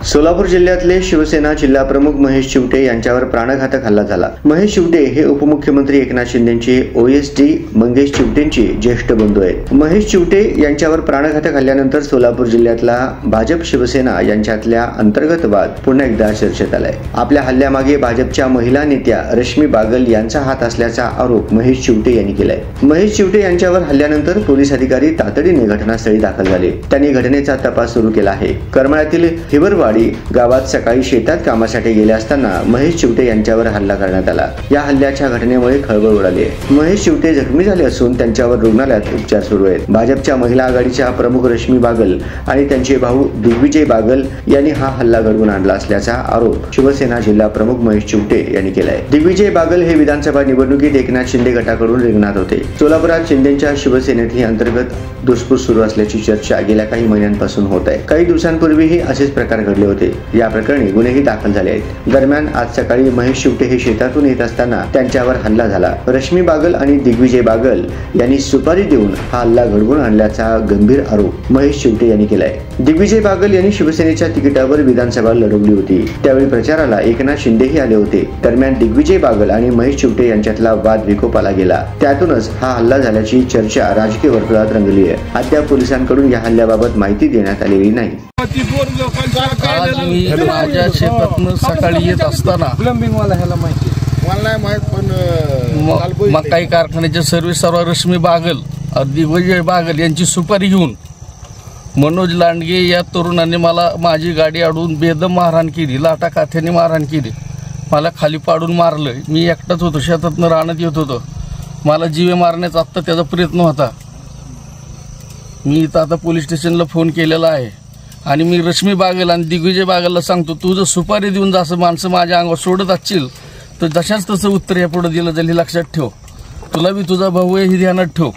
सोलापूर जिल्ह्यातले शिवसेना जिल्हा प्रमुख महेश चिवटे यांच्यावर प्राणघातक हल्ला झाला। महेश चिवटे हे उपमुख्यमंत्री एकनाथ शिंदेचे ओएसडी मंगेश चिवटेंचे ज्येष्ठ बंधू आहेत। महेश चिवटे यांच्यावर प्राणघातक हल्ल्यानंतर सोलापूर जिल्ह्यातला भाजप शिवसेना यांच्यातल्या अंतर्गत वाद पुन्हा एकदा चर्चेत आलाय। आपल्या हल्ल्यामागे भाजपच्या महिला नेत्या रश्मी बागल यांचा हात असल्याचा आरोप महेश चिवटे यांनी केलाय। महेश चिवटे यांच्यावर हल्ल्यानंतर पोलीस अधिकारी तातडीने घटनास्थळी दाखल झाले। त्यांनी घटनेचा तपास सुरू केला आहे। करमाळ्यातील हिवरवाडी गावात सकाळी शेतात कामासाठी गेले असताना महेश चिवटे यांच्यावर हल्ला करण्यात आला। या हल्ल्याच्या घटनेमुळे खळबळ उडाली आहे। महेश चिवटे जखमी झाले असून त्यांच्यावर रुग्णालयात उपचार सुरू आहेत। भाजपच्या महिला आघाडीच्या प्रमुख रश्मी बागल आणि त्यांचे भाऊ दिग्विजय बागल यांनी हा हल्ला घडवून आणला असल्याचा आरोप शिवसेना जिल्हा प्रमुख महेश चिवटे यांनी केलाय। दिग्विजय बागल हे विधानसभा निवडणुकीत एकनाथ शिंदे गटाकडून रिंगणात होते। सोलापुरात शिंदेच्या शिवसेनेत ही अंतर्गत धुसफूस सुरू असल्याची चर्चा गेल्या काही महिन्यांपासून होत आहे। काही दिवसांपूर्वीही असेच प्रकार घडले होते। या प्रकरणी गुन्हेही दाखल झाले आहेत। दरम्यान आज सकाळी महेश चिवटे हे शेतातून येत असताना त्यांच्यावर हल्ला झाला। रश्मी बागल आणि दिग्विजय बागल यांनी सुपारी देऊन हा हल्ला घडवून आणल्याचा गंभीर आरोप महेश चिवटे यांनी केलाय। दिग्विजय बागल यांनी शिवसेनेच्या तिकिटावर विधानसभा लढवली होती। त्यावेळी प्रचाराला एकनाथ शिंदेही आले होते। दरम्यान दिग्विजय बागल आणि महेश चिवटे यांच्यातला वाद विकोपाला गेला। त्यातूनच हा हल्ला झाल्याची चर्चा राजकीय वर्तुळात रंगली आहे। अद्याप पोलिसांकडून या हल्ल्याबाबत माहिती देण्यात आलेली नाही। आज मी माझ्या शेतातून सकाळी येत असताना मकाई कारखान्याचे सर्व्हिस सर्व रश्मी बागल दिग्विजय बागल यांची सुपारी घेऊन मनोज लांडगे या तरुणाने मला माझी गाडी अडवून बेदम मारहाण केली। लाटा काथ्याने मारहाण केली। मला खाली पाडून मारलं। मी एकटाच होतो, शेतातून राहण्यात येत होतो। मला जीवे मारण्याचा आत्ता त्याचा प्रयत्न होता। मी इथं आता पोलीस स्टेशनला फोन केलेला आहे आणि मी रश्मी बागल आणि दिग्विजय बागलला सांगतो, तू जर सुपारी देऊन जसं माणसं माझ्या अंगावर सोडत असशील तर जशाच तसं उत्तर या पुढे दिलं जाईल हे लक्षात ठेव। तुला बी तुझा भाऊ आहे हे ध्यानात ठेव।